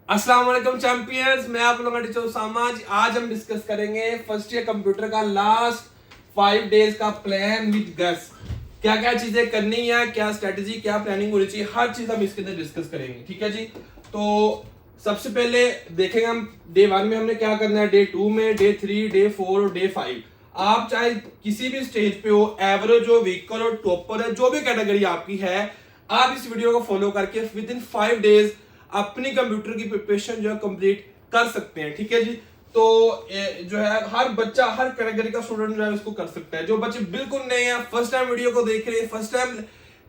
अस्सलाम वालेकुम चैंपियंस, मैं आप लोगों का टीचर उसामा। आज हम डिस्कस करेंगे फर्स्ट ईयर कंप्यूटर का लास्ट 5 डेज का प्लान विद गस। क्या क्या चीजें करनी है, क्या स्ट्रेटजी, क्या प्लानिंग होनी चाहिए, हर चीज हम इसके अंदर डिस्कस करेंगे। ठीक है जी। तो सबसे पहले देखेंगे हम डे 1 में हमने क्या करना है, डे 2 में, डे 3, डे 4 और डे 5। आप चाहे किसी भी स्टेज पे हो, एवरेज हो, वीकर हो, टॉपर है, जो भी कैटेगरी आपकी है, आप इस वीडियो को फॉलो करके विद इन 5 डेज अपनी कंप्यूटर की प्रिपरेशन जो है कंप्लीट कर सकते हैं। ठीक है जी। तो जो है हर बच्चा, हर कैटेगरी का स्टूडेंट जो है इसको कर सकता है। जो बच्चे बिल्कुल नए हैं, फर्स्ट टाइम वीडियो को देख रहे हैं, फर्स्ट टाइम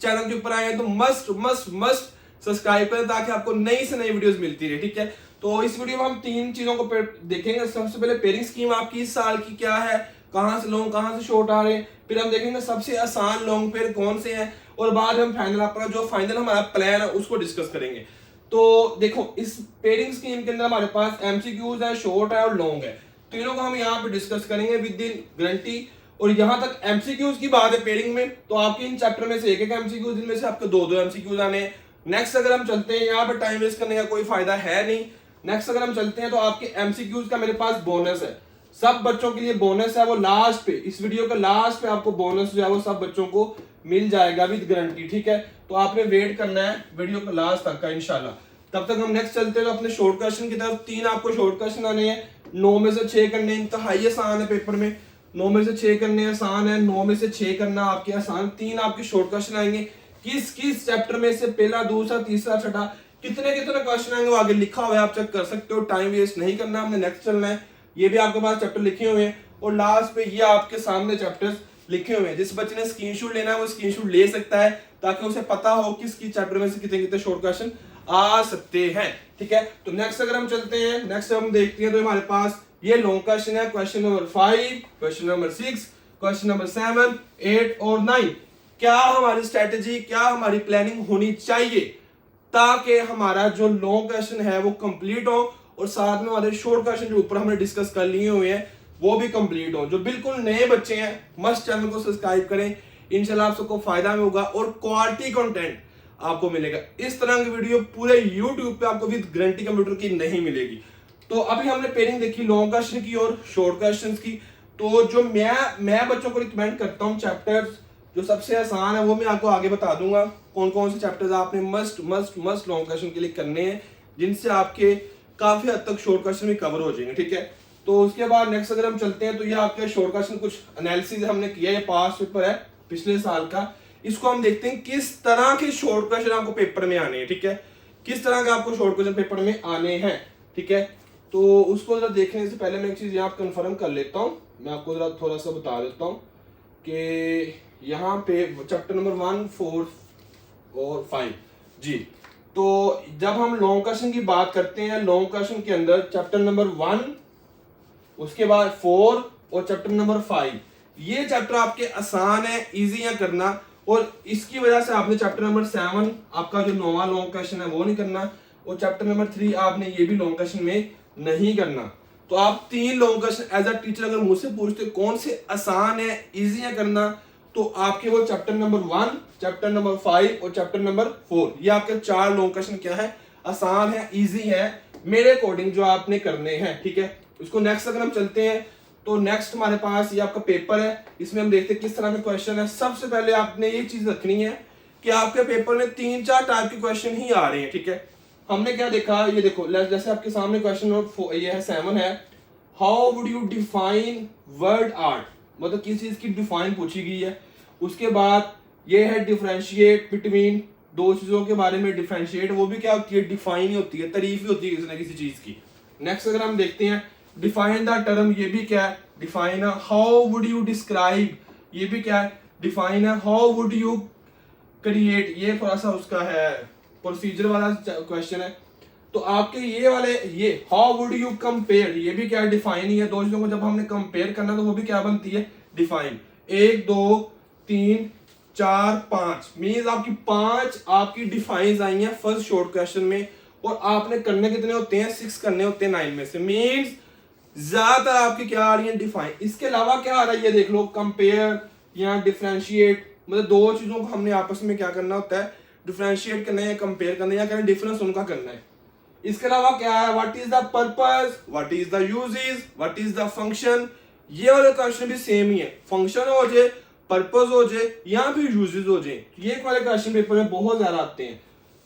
चैनल के ऊपर आए हैं, तो मस्ट मस्ट मस्ट सब्सक्राइब करें ताकि आपको नई से नई वीडियोस मिलती रहे। ठीक है। तो इस वीडियो में हम 3 चीजों को देखेंगे। सबसे पहले पेयरिंग स्कीम आपकी इस साल की क्या है, कहां से लॉन्ग, कहां से शॉर्ट आ रहे हैं। फिर हम देखेंगे सबसे आसान लॉन्ग पेयर कौन से हैं, और बाद हम फाइनल अपना जो फाइनल हमारा प्लान है उसको डिस्कस करेंगे। तो देखो, इस पेयरिंग स्कीम के अंदर हमारे पास एमसीक्यूज है, शॉर्ट है और लॉन्ग है। तीनों को हम यहाँ पे डिस्कस करेंगे विद इन गारंटी। और यहाँ तक एमसीक्यूज की बात है पेयरिंग में, तो आपके इन चैप्टर में से एक एमसीक्यूज, जिनमें से आपको 2 एमसीक्यूज आने हैं। नेक्स्ट अगर हम चलते हैं, यहाँ पे टाइम वेस्ट करने का कोई फायदा है नहीं। नेक्स्ट अगर हम चलते हैं तो आपके एमसीक्यूज का मेरे पास बोनस है। सब बच्चों के लिए बोनस है, वो लास्ट पे, इस वीडियो के लास्ट पे आपको बोनस जो है वो सब बच्चों को मिल जाएगा विद गारंटी। ठीक है। तो आपने वेट करना है वीडियो के लास्ट तक का इंशाल्लाह। तब तक हम नेक्स्ट चलते हैं तो अपने शॉर्ट क्वेश्चन की तरफ। 3 आपको शॉर्ट क्वेश्चन आने हैं, 9 में से 6 करने इंतहाई आसान है पेपर में। 9 में से 6 करने आसान है, 9 में से 6 करना आपके आसान। 3 आपके शॉर्ट क्वेश्चन आएंगे। किस किस चैप्टर में से पहला, दूसरा, तीसरा, छठा, कितने कितने क्वेश्चन आएंगे वो आगे लिखा हुआ है, आप चेक कर सकते हो। टाइम वेस्ट नहीं करना, हमने नेक्स्ट चलना है। ये भी आपके पास चैप्टर लिखे हुए हैं, और लास्ट पे ये आपके सामने चैप्टर्स लिखे हुए हैं। जिस बच्चे ने स्क्रीनशॉट लेना है वो स्क्रीनशॉट ले सकता है, ताकि उसे पता हो किसकी चैप्टर में से कितने कितने शॉर्ट क्वेश्चन आ सकते हैं। ठीक है। तो नेक्स्ट अगर हम चलते हैं, नेक्स्ट हम देखते हैं तो हमारे पास ये लॉन्ग क्वेश्चन है। Question number 5, question number 6, question number 7, 8 और 9। क्या हमारी स्ट्रेटेजी, क्या हमारी प्लानिंग होनी चाहिए ताकि हमारा जो लॉन्ग क्वेश्चन है वो कंप्लीट हो, और साथ में हमारे शॉर्ट क्वेश्चन जो ऊपर हमने डिस्कस कर लिए हुए हैं वो भी कंप्लीट हो। जो बिल्कुल नए बच्चे हैं, मस्ट चैनल को सब्सक्राइब करें, इंशाल्लाह आप सबको फायदा में होगा और क्वालिटी कंटेंट आपको मिलेगा। इस तरह की वीडियो पूरे YouTube पे आपको विद गारंटी कंप्यूटर की नहीं मिलेगी। तो अभी हमने पेयरिंग देखी लॉन्ग क्वेश्चन की और शॉर्ट क्वेश्चन की। तो जो मैं बच्चों को रिकमेंड करता हूँ, चैप्टर्स जो सबसे आसान है वो मैं आपको आगे बता दूंगा। कौन कौन से चैप्टर्स आपने must must must long question के लिए करने हैं, जिनसे आपके काफी हद तक शॉर्ट क्वेश्चन भी कवर हो जाएंगे। ठीक है। तो उसके बाद नेक्स्ट अगर हम चलते हैं तो ये आपके शॉर्ट क्वेश्चन कुछ एनालिसिस हमने किया है, पास पेपर है पिछले साल का। इसको हम देखते हैं किस तरह के शॉर्ट क्वेश्चन आपको पेपर में आने हैं। ठीक है। किस तरह के आपको शॉर्ट क्वेश्चन पेपर में आने हैं। ठीक है। तो उसको जरा देखने से पहले मैं एक चीज यहाँ कंफर्म कर लेता हूँ। मैं आपको जरा थोड़ा सा बता देता हूँ कि यहाँ पे चैप्टर नंबर 1, 4 और 5 जी। तो जब हम लॉन्ग क्वेश्चन की बात करते हैं, लॉन्ग क्वेश्चन के अंदर चैप्टर नंबर 1, उसके बाद 4 और चैप्टर नंबर 5, ये चैप्टर आपके आसान है, इजी है करना। और इसकी वजह से आपने चैप्टर नंबर 7 आपका जो 9वां लॉन्ग क्वेश्चन है वो नहीं करना, और चैप्टर नंबर 3 आपने ये भी लॉन्ग क्वेश्चन में नहीं करना। तो आप 3 long question as a teacher अगर मुझसे पूछते कौन से आसान है, इजी है करना, तो आपके वो चैप्टर नंबर 1, चैप्टर नंबर 5 और चैप्टर नंबर 4, ये आपके 4 लॉन्ग क्वेश्चन क्या है, आसान है, इजी है मेरे अकॉर्डिंग जो आपने करने हैं। ठीक है। उसको नेक्स्ट अगर हम चलते हैं तो नेक्स्ट हमारे पास ये आपका पेपर है। इसमें हम देखते हैं किस तरह के क्वेश्चन है। सबसे पहले आपने ये चीज रखनी है कि आपके पेपर में 3-4 टाइप के क्वेश्चन ही आ रहे हैं। ठीक है। हमने क्या देखा, ये देखो, जैसे आपके सामने क्वेश्चन ये है 7 है, how would you define word art, मतलब किस चीज की डिफाइन पूछी गई है। उसके बाद ये है डिफरेंशिएट बिटवीन, 2 चीजों के बारे में डिफरेंशिएट, वो भी क्या होती है, डिफाइन ही होती है, तारीफ ही होती है किसी ना किसी चीज की। नेक्स्ट अगर हम देखते हैं डिफाइन द टर्म, ये भी क्या है, डिफाइन है। हाउ वुड यू डिस्क्राइब, ये भी क्या है, डिफाइन है। हाउ वुड यू क्रिएट, ये थोड़ा सा उसका है प्रोसीजर वाला क्वेश्चन है। तो आपके ये वाले, ये हाउ वुड यू कंपेयर, ये भी क्या है, डिफाइन ही है। 2 चीजों को जब हमने कंपेयर करना तो वो भी क्या बनती है, डिफाइन। 1, 2, 3, 4, 5 मीन्स आपकी 5 आपकी डिफाइन आई है फर्स्ट शॉर्ट क्वेश्चन में। और आपने करने कितने होते हैं, 6 करने होते हैं 9 में से। मीन्स ज्यादातर आपकी क्या आ रही है, डिफाइन। इसके अलावा क्या आ रहा है, ये देख लो, कंपेयर या डिफरेंशिएट, मतलब 2 चीजों को हमने आपस में क्या करना होता है, डिफरेंशिएट करना है या कंपेयर करना है, या करें डिफरेंस उनका करना है। इसके अलावा क्या है, what is the purpose, what is the uses, what is the function. ये वाले क्वेश्चन भी सेम ही है, फंक्शन हो जाए, पर्पस हो जाए या फिर यूजेस हो जाए, ये वाले क्वेश्चन पेपर में बहुत ज्यादा आते हैं।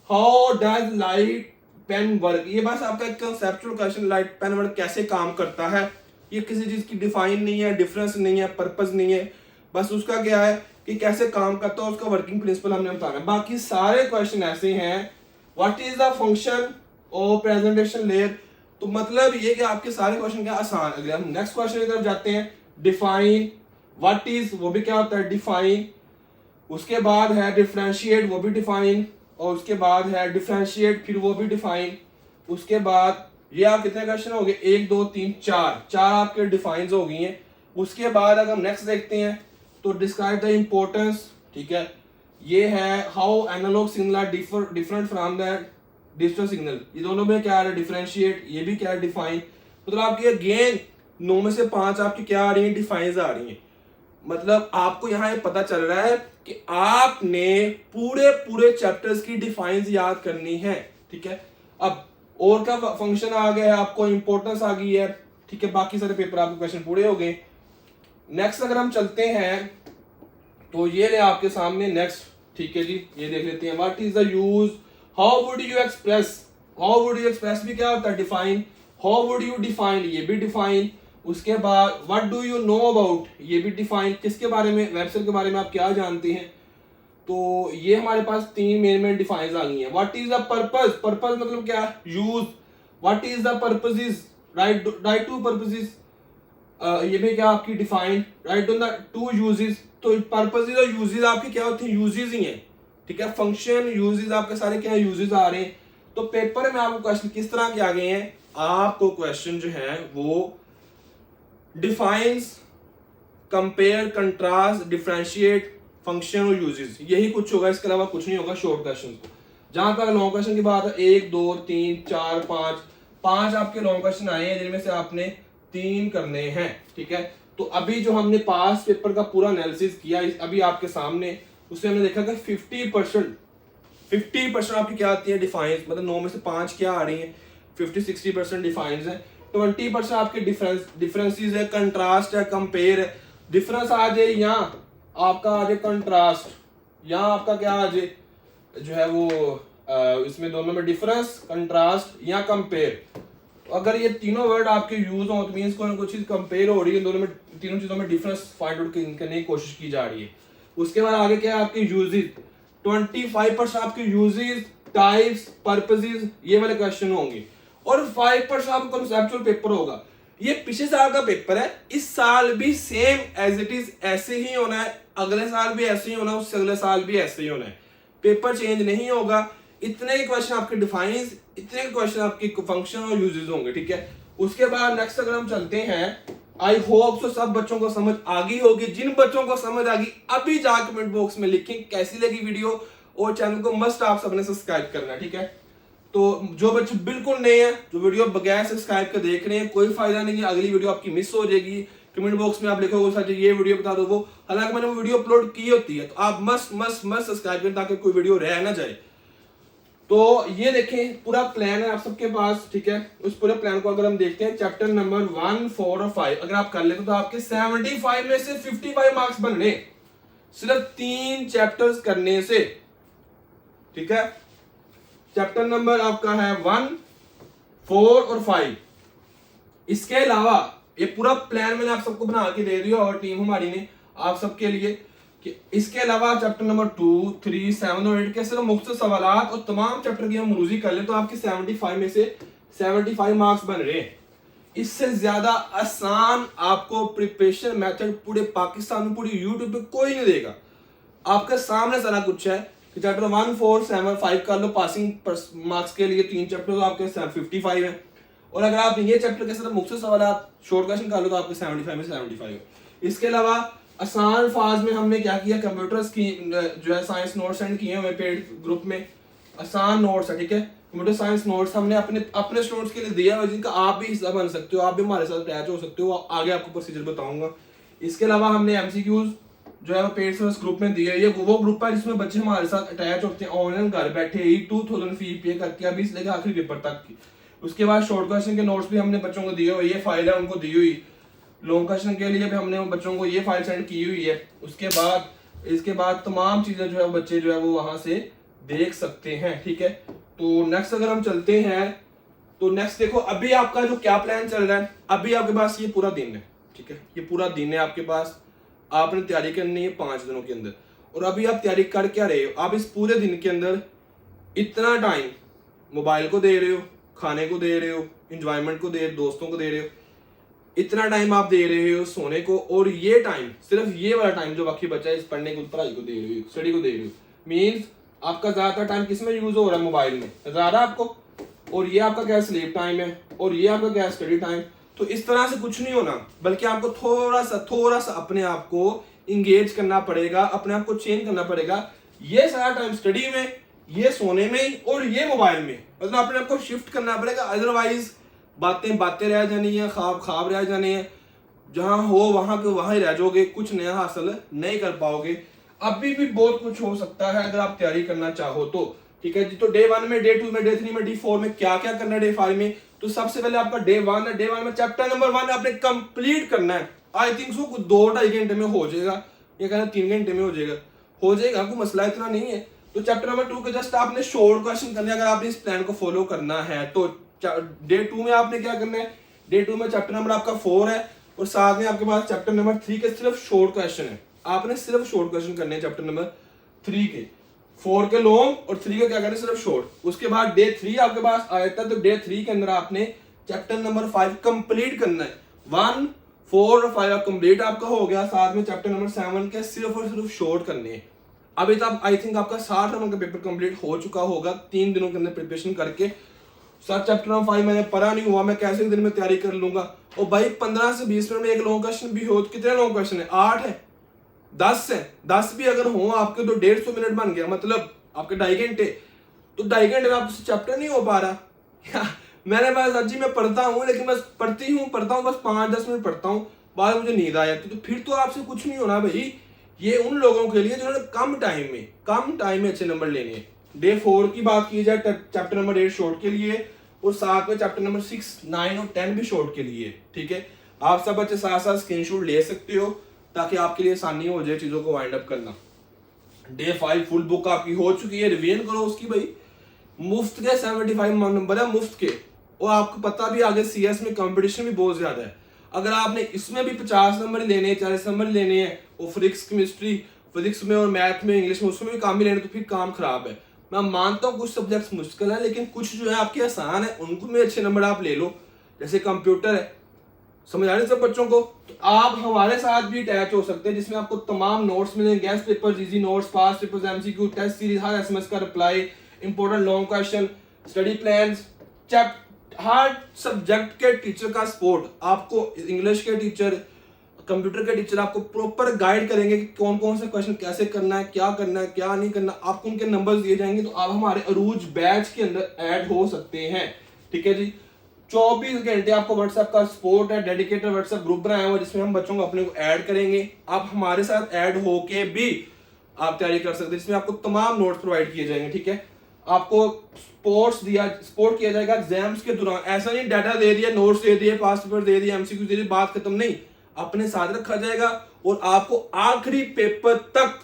How does light pen work, ये बस आपका एक conceptual question, light pen work कैसे काम करता है, ये किसी चीज की डिफाइन नहीं है, डिफरेंस नहीं है, पर्पस नहीं है, बस उसका क्या है कि कैसे काम करता है, उसका वर्किंग प्रिंसिपल हमने बताना है। बाकी सारे क्वेश्चन ऐसे हैं। What is the function of presentation layer, तो मतलब ये कि आपके सारे क्वेश्चन क्या आसान। अगर हम नेक्स्ट क्वेश्चन की तरफ जाते हैं, डिफाइन, व्हाट इज वो भी क्या होता है डिफाइन, उसके बाद है डिफरेंशिएट वो भी डिफाइन, और उसके बाद है डिफरेंशिएट फिर वो भी डिफाइन, उसके बाद ये आप कितने क्वेश्चन हो गए, 1 2 3 4 आपके डिफाइंस हो गई हैं। उसके बाद अगर हम नेक्स्ट देखते हैं तो डिस्क्राइब द इंपॉर्टेंस, ठीक है, ये है how analogue signal different from the digital signal, ये दोनों में क्या है डिफरेंशिएट, ये भी क्या है डिफाइन। मतलब आपकी अगेन 9 में से 5 आपकी क्या आ रही है, डिफाइंस आ रही हैं। मतलब आपको यहाँ ये पता चल रहा है कि आपने पूरे चैप्टर्स की डिफाइंस याद करनी है, ठीक है। अब और का फंक्शन आ गया है, आपको इंपॉर्टेंस आ गई है, ठीक है, बाकी सारे पेपर आपके क्वेश्चन पूरे हो गए। नेक्स्ट अगर हम चलते हैं तो ये ले आपके सामने नेक्स्ट, ठीक है जी, ये देख लेते हैं। What is the use, how would you express, how would you express भी क्या होता है define, how would you define ये भी डिफाइन। उसके बाद what do you know about, ये भी डिफाइन, किसके बारे में, वेबसाइट के बारे में आप क्या जानते हैं। तो ये हमारे पास 3 मेन डिफाइंस आ गई हैं। What is the purpose, purpose मतलब क्या, use. What is the purposes, right to purposes, ये भी क्या आपकी define, right on the 2 uses. तो पर्पसेस और यूजेस आपके क्या होते हैं, यूजेस ही हैं, ठीक है, फंक्शन यूजेस आपके सारे क्या यूजेस आ रहे हैं। तो पेपर में आपको क्वेश्चन किस तरह के आ गए हैं, आपको क्वेश्चन जो है वो defines, compare, contrast, differentiate, function और यूजेस, यही कुछ होगा, इसके अलावा कुछ नहीं होगा शॉर्ट क्वेश्चन। जहां तक लॉन्ग क्वेश्चन की बात है, 1 2 3 4 5 आपके लॉन्ग क्वेश्चन आए हैं जिनमें से आपने 3 करने हैं, ठीक है। तो अभी जो हमने पास पेपर का पूरा एनालिसिस किया अभी आपके सामने, उससे हमने देखा कि 50% आपकी क्या आती है डिफाइंस, मतलब 9 में से 5 क्या आ रही है, 50-60% डिफाइंस है। 20% आपके डिफरेंसेस है, कंट्रास्ट है, कंपेयर है। डिफरेंस आ जाए या आपका आ जाए कंट्रास्ट, या आपका क्या आ जाए जो है वो इसमें दोनों में डिफरेंस, कंट्रास्ट या कंपेयर। अगर ये तीनों वर्ड आपके यूज हो तो मींस कोई ना कोई चीज कंपेयर हो रही है, दोनों में, तीनों चीजों में डिफरेंस फाइंड आउट करने की कोशिश की जा रही है। उसके बाद आगे क्या है आपके यूजेस, 25% आपके यूजेस, टाइप्स, पर्पसेस, ये वाले क्वेश्चन होंगे, और 5% आपका कंसेप्चुअल पेपर होगा। ये पिछले साल का पेपर है, इस साल भी सेम एज इट इज ऐसे ही होना है, अगले साल भी ऐसे ही होना है, उससे अगले साल भी ऐसे ही होना है, पेपर चेंज नहीं होगा। इतने क्वेश्चन आपके डिफाइंस, इतने क्वेश्चन आपके फंक्शन और यूजेस होंगे, ठीक है। उसके बाद नेक्स्ट अगर हम चलते हैं, आई होप सो सब बच्चों को समझ आ गई होगी। जिन बच्चों को समझ आ गई अभी जा कमेंट बॉक्स में लिखें कैसी लगी वीडियो, और चैनल को मस्ट आप सबने सब्सक्राइब करना है, ठीक है। तो जो बच्चे बिल्कुल नए हैं, जो वीडियो बगैर सब्सक्राइब कर देख रहे हैं, कोई फायदा नहीं है, अगली वीडियो आपकी मिस हो जाएगी। कमेंट बॉक्स में आप लिखोगे सर ये वीडियो बता दो, वो हालांकि मैंने वो वीडियो अपलोड की होती है, तो आप मस्ट सब्सक्राइब करें ताकि कोई वीडियो रह ना जाए। तो ये देखें पूरा प्लान है आप सबके पास, ठीक है। उस पूरे प्लान को अगर हम देखते हैं, चैप्टर नंबर 1, 4 और 5 अगर आप कर लेते तो आपके 75 में से 55 मार्क्स बनने सिर्फ 3 चैप्टर्स करने से, ठीक है। चैप्टर नंबर आपका है 1, 4 और 5। इसके अलावा ये पूरा प्लान मैंने आप सबको बना के दे दिया, और टीम हमारी ने आप सबके लिए, कि इसके अलावा चैप्टर नंबर 2, 3, 7 और 8 के सिर्फ मुख्तसर सवालात और तमाम चैप्टर की हम मरूजी कर ले तो आपके 75 में से 75 मार्क्स बन रहे हैं। इससे ज्यादा आसान आपको प्रिपरेशन मेथड पूरे पाकिस्तान में, पूरी यूट्यूब पे कोई नहीं देगा। आपके सामने सारा कुछ है कि चैप्टर 1, 4, 7, 5 कर लो, पासिंग मार्क्स के लिए 3 चैप्टर तो आपके 55 है, और अगर आप ये चैप्टर के सिर्फ मुख्तसर सवालात शॉर्ट क्वेश्चन कर लो तो आपके 75 में 75 है। इसके अलावा आसान अल्फाज में हमने क्या किया, कंप्यूटर्स की जो है साइंस नोट्स सेंड किए हुए पेड ग्रुप में, आसान नोट्स है, ठीक है। कंप्यूटर साइंस नोट्स हमने अपने स्टूडेंट्स के लिए दिया है, जिनका आप भी हिस्सा बन सकते हो, आप भी हमारे साथ अटैच हो सकते हो, आगे आपको प्रोसीजर बताऊंगा। इसके अलावा हमने एमसीक्यूज जो है वो पेड सर्विस ग्रुप में दिए, ये वो ग्रुप है जिसमें बच्चे हमारे साथ अटैच होते हैं ऑनलाइन घर बैठे ही 2000 फी पे करके अभी से लेकर आखिरी पेपर तक की। उसके बाद शॉर्ट क्वेश्चन के नोट्स भी हमने बच्चों को दिए हुए, ये फाइल है उनको दी हुई। लॉन्ग क्वेश्चन के लिए भी हमने बच्चों को ये फाइल सेंड की हुई है। उसके बाद इसके बाद तमाम चीजें जो है बच्चे जो है वो वहां से देख सकते हैं, ठीक है। तो नेक्स्ट अगर हम चलते हैं तो नेक्स्ट देखो अभी आपका जो क्या प्लान चल रहा है, अभी आपके पास ये पूरा दिन है, ठीक है, ये पूरा दिन है आपके पास, आपने तैयारी करनी है 5 दिनों के अंदर। और अभी आप तैयारी कर क्या रहे हो, आप इस पूरे दिन के अंदर इतना टाइम मोबाइल को दे रहे हो, खाने को दे रहे हो, इंजॉयमेंट को दे रहे हो, दोस्तों को दे रहे हो, इतना टाइम आप दे रहे हो सोने को, और ये टाइम सिर्फ ये वाला टाइम जो बाकी बचा है इस पढ़ने को, पढ़ाई को दे रहे हो, स्टडी को दे रहे हो। मीन्स आपका ज्यादातर टाइम किस में यूज हो रहा है, मोबाइल में नजर आ रहा है आपको, और ये आपका क्या स्लीप टाइम है, और ये आपका क्या स्टडी टाइम। तो इस तरह से कुछ नहीं होना, बल्कि आपको थोड़ा सा अपने आप को इंगेज करना पड़ेगा, अपने आप को चेंज करना पड़ेगा। ये सारा टाइम स्टडी में, ये सोने में, और ये मोबाइल में, मतलब अपने आप को शिफ्ट करना पड़ेगा। अदरवाइज बातें रह जानी है, ख्वाब रह जाने हैं, जहां हो वहां के वहां ही रह जाओगे, कुछ नया हासिल नहीं कर पाओगे। अभी भी बहुत कुछ हो सकता है अगर आप तैयारी करना चाहो तो, ठीक है जी। तो डे 1 में, डे 2 में, डे 3 में, डे 4 में क्या क्या करना है, डे 5 में। तो सबसे पहले आपका डे 1 है, डे 1 में चैप्टर नंबर 1 आपने कंप्लीट करना है। आई थिंक सो 2-2.5 घंटे में हो जाएगा, ये कहना 3 घंटे में हो जाएगा, कोई मसला इतना नहीं है। तो चैप्टर नंबर 2 के जस्ट आपने शॉर्ट क्वेश्चन करने, अगर आपने इस प्लान को फॉलो करना है तो डे 2 में आपने क्या करना है, डे 2 में चैप्टर नंबर आपका 4 है, और साथ में आपके पास चैप्टर नंबर 3 के सिर्फ शॉर्ट क्वेश्चन है। आपने सिर्फ शॉर्ट क्वेश्चन करने हैं चैप्टर नंबर 3 के, 4 के लॉन्ग और 3 का क्या करना है, सिर्फ शॉर्ट। उसके बाद डे 3 आपके पास आया था, तो डे 3 के अंदर आपने चैप्टर नंबर 5 कंप्लीट करना है। 1, 4 और 5 कंप्लीट आपका हो गया, साथ में चैप्टर नंबर 7 के सिर्फ और सिर्फ शॉर्ट करने हैं। अभी तक आई थिंक आपका 60 नंबर का पेपर कंप्लीट हो चुका होगा 3 दिनों के अंदर प्रिपरेशन करके। सर चैप्टर नंबर 5 मैंने पढ़ा नहीं हुआ, मैं कैसे दिन में तैयारी कर लूंगा। और भाई 15 से 20 मिनट में एक लॉन्ग क्वेश्चन भी हो, तो कितने लॉन्ग क्वेश्चन है, 8 है, 10 है, 10 भी अगर हो आपके तो 150 मिनट बन गया, मतलब आपके 2.5 घंटे। तो 2.5 घंटे में आपसे चैप्टर नहीं हो पा रहा मैंने बस अजी मैं पढ़ता हूँ, लेकिन बस पढ़ता हूँ बस 5-10 मिनट पढ़ता हूँ, बाद मुझे नींद आ जाती, तो फिर तो आपसे कुछ नहीं होना भाई। ये उन लोगों के लिए जिन्होंने कम टाइम में अच्छे नंबर लेने हैं। डे 4 की बात की जाए, चैप्टर नंबर 8 शॉर्ट के लिए, और साथ में चैप्टर नंबर 6, 9 और 10 भी शॉर्ट के लिए, ठीक है। आप सब बच्चे साथ साथ स्क्रीनशॉट ले सकते हो ताकि आपके लिए आसानी हो जाए चीजों को वाइंड अप करना। डे 5 फुल बुक आपकी हो चुकी है, रिवीजन करो उसकी भाई। मुफ्त के 75 नंबर है मुफ्त के, और आपको पता भी आगे सीएस में कंपटीशन भी बहुत ज्यादा है। अगर आपने इसमें भी 50 नंबर लेने हैं, 40 नंबर लेने हैं, और फिजिक्स केमिस्ट्री, फिजिक्स में और मैथ में, इंग्लिश में, उसमें भी काम भी लेने, तो फिर काम खराब है। मैं मानता हूँ कुछ सब्जेक्ट्स मुश्किल है, लेकिन कुछ जो है आपके आसान है, उनको में अच्छे नंबर आप ले लो। जैसे कंप्यूटर है, समझ आ रहे सब बच्चों को, तो आप हमारे साथ भी अटैच हो सकते हैं, जिसमें आपको तमाम नोट्स मिलेंगे, guess papers, easy notes, past papers, MCQ, test series, हर एसएमएस का reply, important long question, study plans, हर सब्जेक्ट के टीचर का सपोर्ट। आपको इंग्लिश के टीचर, कंप्यूटर के टीचर आपको प्रॉपर गाइड करेंगे कि कौन कौन से क्वेश्चन कैसे करना है, क्या नहीं करना। आपको उनके नंबर्स दिए जाएंगे, तो आप हमारे अरूज बैच के अंदर ऐड हो सकते हैं, ठीक है जी। 24 घंटे आपको व्हाट्सएप का सपोर्ट है, डेडिकेटेड व्हाट्सएप ग्रुप बनाया हुआ जिसमें हम बच्चों को अपने को ऐड करेंगे। आप हमारे साथ ऐड होके भी आप तैयारी कर सकते हैं, जिसमें आपको तमाम नोट्स प्रोवाइड किए जाएंगे, ठीक है। आपको सपोर्ट किया जाएगा एग्जाम्स के दौरान। ऐसा नहीं डाटा दे दिया, नोट्स दे दिए, पास्ट पेपर दे दिए, एमसीक्यू दे दिए, बात खत्म नहीं, अपने साथ रखा जाएगा, और आपको आखिरी पेपर तक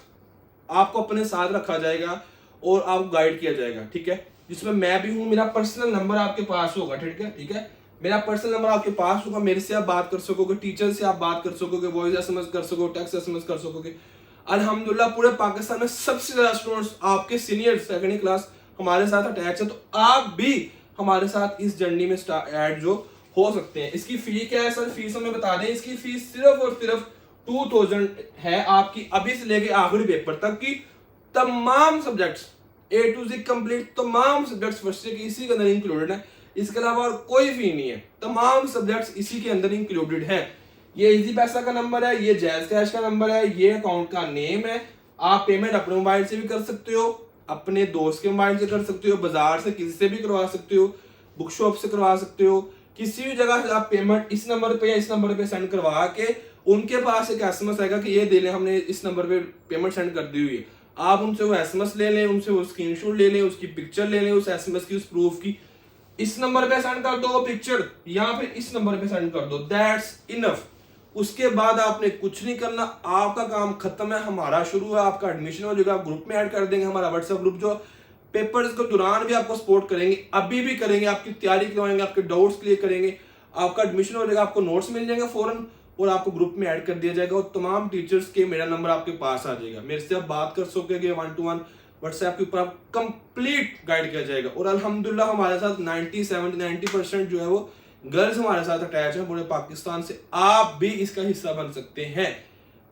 आपको अपने साथ रखा जाएगा और आपको गाइड किया जाएगा, ठीक है। जिसमें मैं भी हूं, मेरा पर्सनल नंबर आपके पास होगा, ठीक है। मेरा पर्सनल नंबर आपके पास होगा, मेरे से आप बात कर सकोगे, टीचर से आप बात कर सकोगे, वॉइस एसएमएस कर सकोगे, टेक्स्ट एसएमएस कर सकोगे। अल्हम्दुलिल्लाह पूरे पाकिस्तान में सबसे ज्यादा स्टूडेंट्स आपके सीनियर सेकेंडरी क्लास हमारे साथ अटैच है, तो आप भी हमारे साथ इस जर्नी में ऐड जो हो सकते हैं। इसकी फी क्या है सर, फीस हमें बता दें। इसकी फीस सिर्फ और सिर्फ 2000 है आपकी, अभी से लेके आखिरी पेपर तक की तमाम subjects A to Z complete, तमाम सब्जेक्ट्स फर्स्ट के इसी के अंदर इंक्लूडेड है। इसके अलावा और कोई फी नहीं है, तमाम सब्जेक्ट्स इसी के अंदर इंक्लूडेड है। ये इजी पैसा का नंबर है, ये जैज कैश का नंबर है, ये अकाउंट का नेम है। आप पेमेंट अपने मोबाइल से भी कर सकते हो, अपने दोस्त के मोबाइल से कर सकते हो, बाजार से किसी से भी करवा सकते हो, बुक शॉप से करवा सकते हो, किसी भी जगह से आप पेमेंट इस नंबर पे या इस नंबर पे सेंड करवा के उनके पास एक एसएमएस आएगा कि ये दे लें, हमने इस नंबर पे पेमेंट सेंड कर दी हुई है। आप उनसे वो एसएमएस ले लें, उनसे वो स्क्रीनशॉट ले लें, उसकी पिक्चर ले लें उस एसएमएस की, उस प्रूफ की, इस नंबर पे सेंड कर दो वो पिक्चर, या फिर इस नंबर पे सेंड कर दो, दैट्स इनफ। उसके बाद आपने कुछ नहीं करना, आपका काम खत्म है, हमारा शुरू है, आपका एडमिशन हो जाएगा, आप ग्रुप में ऐड कर देंगे, हमारा व्हाट्सएप ग्रुप जो पेपर्स के दौरान भी आपको सपोर्ट करेंगे, अभी भी करेंगे, आपकी तैयारी करवाएंगे, आपके डाउट्स क्लियर करेंगे, आपका एडमिशन हो जाएगा, आपको नोट्स मिल जाएंगे फौरन, और आपको ग्रुप में ऐड कर दिया जाएगा, और तमाम टीचर्स के मेरा नंबर आपके पास आ जाएगा, मेरे से आप बात कर सकोगे 1-to-1 व्हाट्सएप के ऊपर, आप कंप्लीट गाइड किया जाएगा। और अल्हम्दुलिल्लाह हमारे साथ 90% जो है वो गर्ल्स हमारे साथ अटैच है पूरे पाकिस्तान से, आप भी इसका हिस्सा बन सकते हैं,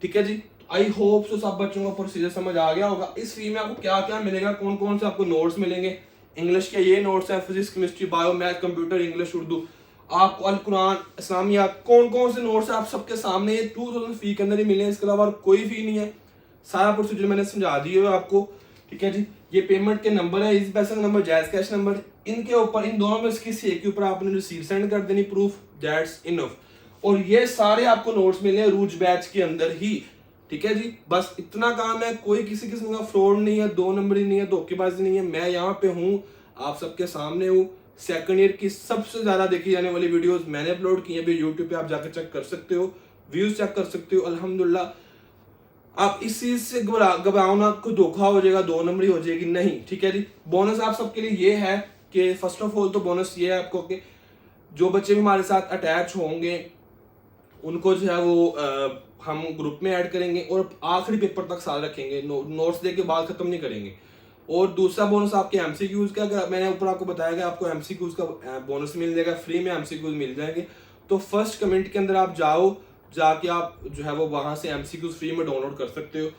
ठीक है जी। आई होप सो सब बच्चों को प्रोसीजर समझ आ गया होगा। इस फी में आपको क्या क्या मिलेगा, कौन कौन से आपको नोट्स मिलेंगे, इंग्लिश के ये नोट्स हैं, physics chemistry bio math computer English Urdu, आपको अल कुरान इस्लामियात, कौन कौन से नोट्स आप सबके सामने 2000 फी के अंदर ही मिले, इसके अलावा कोई फी नहीं है, सारा प्रोसीजर मैंने समझा दिया है आपको, ठीक है जी। ये पेमेंट के नंबर है, इस पैसे का नंबर, जायज कैश नंबर, इनके ऊपर, इन दोनों में से किसी एक के ऊपर आपने रिसीव सेंड कर देनी, प्रूफ, दैट्स इनफ। और ये सारे आपको नोट्स मिले हैं रूज बैच के अंदर ही, ठीक है जी। बस इतना काम है, कोई किसी किस्म का फ्रॉड नहीं है, 2 नंबरी नहीं है, धोखेबाजी नहीं है, मैं यहाँ पे हूँ, आप सबके सामने हूँ। सेकंड ईयर की सबसे ज्यादा देखी जाने वाली वीडियोस मैंने अपलोड की है, अभी यूट्यूब पे आप जाकर चेक कर सकते हो, व्यूज चेक कर सकते हो। अल्हम्दुलिल्लाह आप इस चीज से घबराओ ना, कोई धोखा हो जाएगा, 2 नंबरी हो जाएगी, नहीं, ठीक है जी। बोनस आप सबके लिए ये है कि फर्स्ट ऑफ ऑल तो बोनस ये है आपको कि जो बच्चे भी हमारे साथ अटैच होंगे उनको जो है वो हम ग्रुप में ऐड करेंगे और आखिरी पेपर तक साथ रखेंगे, नोट्स दे के बाद खत्म नहीं करेंगे। और दूसरा बोनस आपके एमसीक्यूज का, अगर मैंने ऊपर आपको बताया कि आपको एमसीक्यूज का बोनस मिल जाएगा, फ्री में एमसीक्यूज मिल जाएंगे, तो फर्स्ट कमेंट के अंदर आप जाओ, जाके आप जो है वो वहां से एमसीक्यूज फ्री में डाउनलोड कर सकते हो।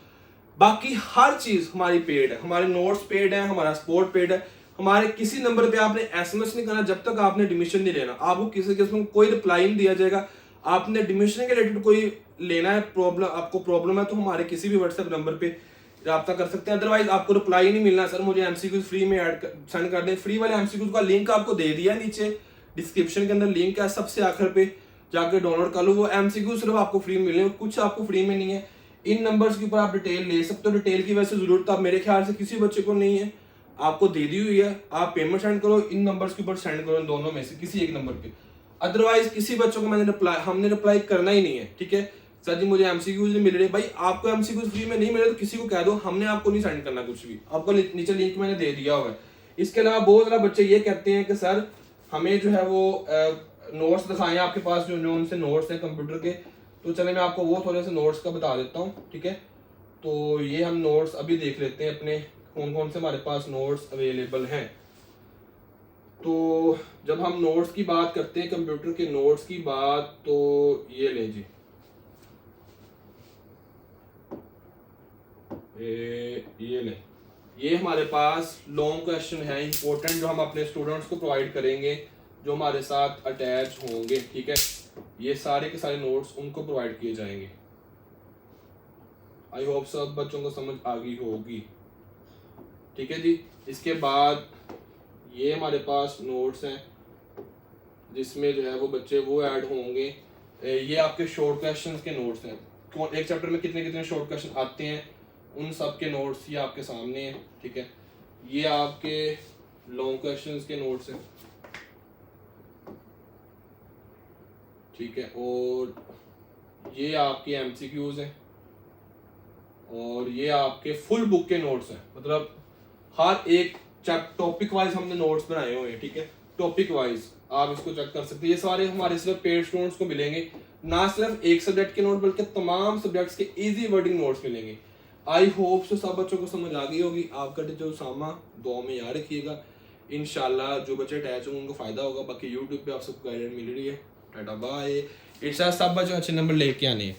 बाकी हर चीज हमारी पेड है, हमारे नोट्स पेड है, हमारा सपोर्ट पेड है, हमारे किसी नंबर पे आपने एसएमएस नहीं करना जब तक आपने एडमिशन नहीं लेना, आपको किसी किस्म का कोई रिप्लाई नहीं दिया जाएगा। आपने एडमिशन के रिलेटेड कोई लेना है, प्रॉब्लम, आपको प्रॉब्लम है, तो हमारे किसी भी व्हाट्सएप नंबर पे रब्ता कर सकते हैं, अदरवाइज आपको रिप्लाई नहीं मिलना, सर मुझे एमसीक्यूज फ्री में सेंड कर दें। फ्री वाले एमसीक्यूज का लिंक आपको दे दिया नीचे डिस्क्रिप्शन के अंदर, लिंक है सबसे आखिर पे, जाके डाउनलोड कर लो। वो एमसीक्यू सिर्फ आपको फ्री में मिले, कुछ आपको फ्री में नहीं है। इन नंबर्स के ऊपर आप डिटेल ले सकते हो, डिटेल की वैसे जरूरत आप मेरे ख्याल से किसी बच्चे को नहीं है, आपको दे दी हुई है, आप पेमेंट सेंड करो, इन नंबर्स के ऊपर सेंड करो, इन दोनों में से किसी एक नंबर पे। अदरवाइज किसी बच्चों को हमने रिप्लाई करना ही नहीं है, ठीक है। सर जी मुझे एमसीक्यूज नहीं मिल रहे, भाई आपको एमसीक्यूज फ्री में नहीं मिले तो किसी को कह दो, हमने आपको नहीं सेंड करना कुछ भी, आपको नीचे लिंक मैंने दे दिया होगा। इसके अलावा बहुत सारे बच्चे ये कहते हैं कि सर हमें जो है वो नोट्स दिखाएं आपके पास, जो उनसे नोट्स हैं कंप्यूटर के, तो चले मैं आपको वो थोड़े से नोट्स का बता देता हूँ, ठीक है। तो ये हम नोट्स अभी देख लेते हैं अपने, कौन कौन से हमारे पास नोट्स अवेलेबल हैं। तो जब हम नोट्स की बात करते हैं, कंप्यूटर के नोट्स की बात, तो ये लें जी, ये लें, ये हमारे पास लॉन्ग क्वेश्चन है इंपॉर्टेंट, जो हम अपने स्टूडेंट्स को प्रोवाइड करेंगे जो हमारे साथ अटैच होंगे, ठीक है। ये सारे के सारे नोट्स उनको प्रोवाइड किए जाएंगे। आई होप सब बच्चों को समझ आ गई होगी, ठीक है जी। इसके बाद ये हमारे पास नोट्स हैं जिसमें जो है वो बच्चे वो ऐड होंगे, ये आपके शॉर्ट क्वेश्चंस के नोट्स हैं, एक चैप्टर में कितने कितने शॉर्ट क्वेश्चन आते हैं, उन सब के नोट्स ये आपके सामने हैं, ठीक है। ये आपके लॉन्ग क्वेश्चंस के नोट्स हैं, ठीक है। और ये आपके एमसीक्यूज हैं, और ये आपके फुल बुक के नोट्स हैं, मतलब हर एक टॉपिक वाइज हमने नोट्स बनाए हुए हैं, ठीक है। टॉपिक वाइज आप इसको चेक कर सकते हैं। ये सारे हमारे सिर्फ पेड स्टूडेंट्स को मिलेंगे, ना सिर्फ एक सब्जेक्ट के नोट बल्कि तमाम सब्जेक्ट्स के इजी वर्डिंग नोट्स मिलेंगे। आई होप सो सब बच्चों को समझ आ गई होगी। आपका टीचर उसामा दुआ में याद रखिएगा, इंशाल्लाह जो बच्चे अटैच होंगे उनको फायदा होगा। बाकी यूट्यूब पे आप सबको गाइडेंस मिल रही है। Tata bye. इर्शाद सब बच्चों अच्छे नंबर लेके आने हैं।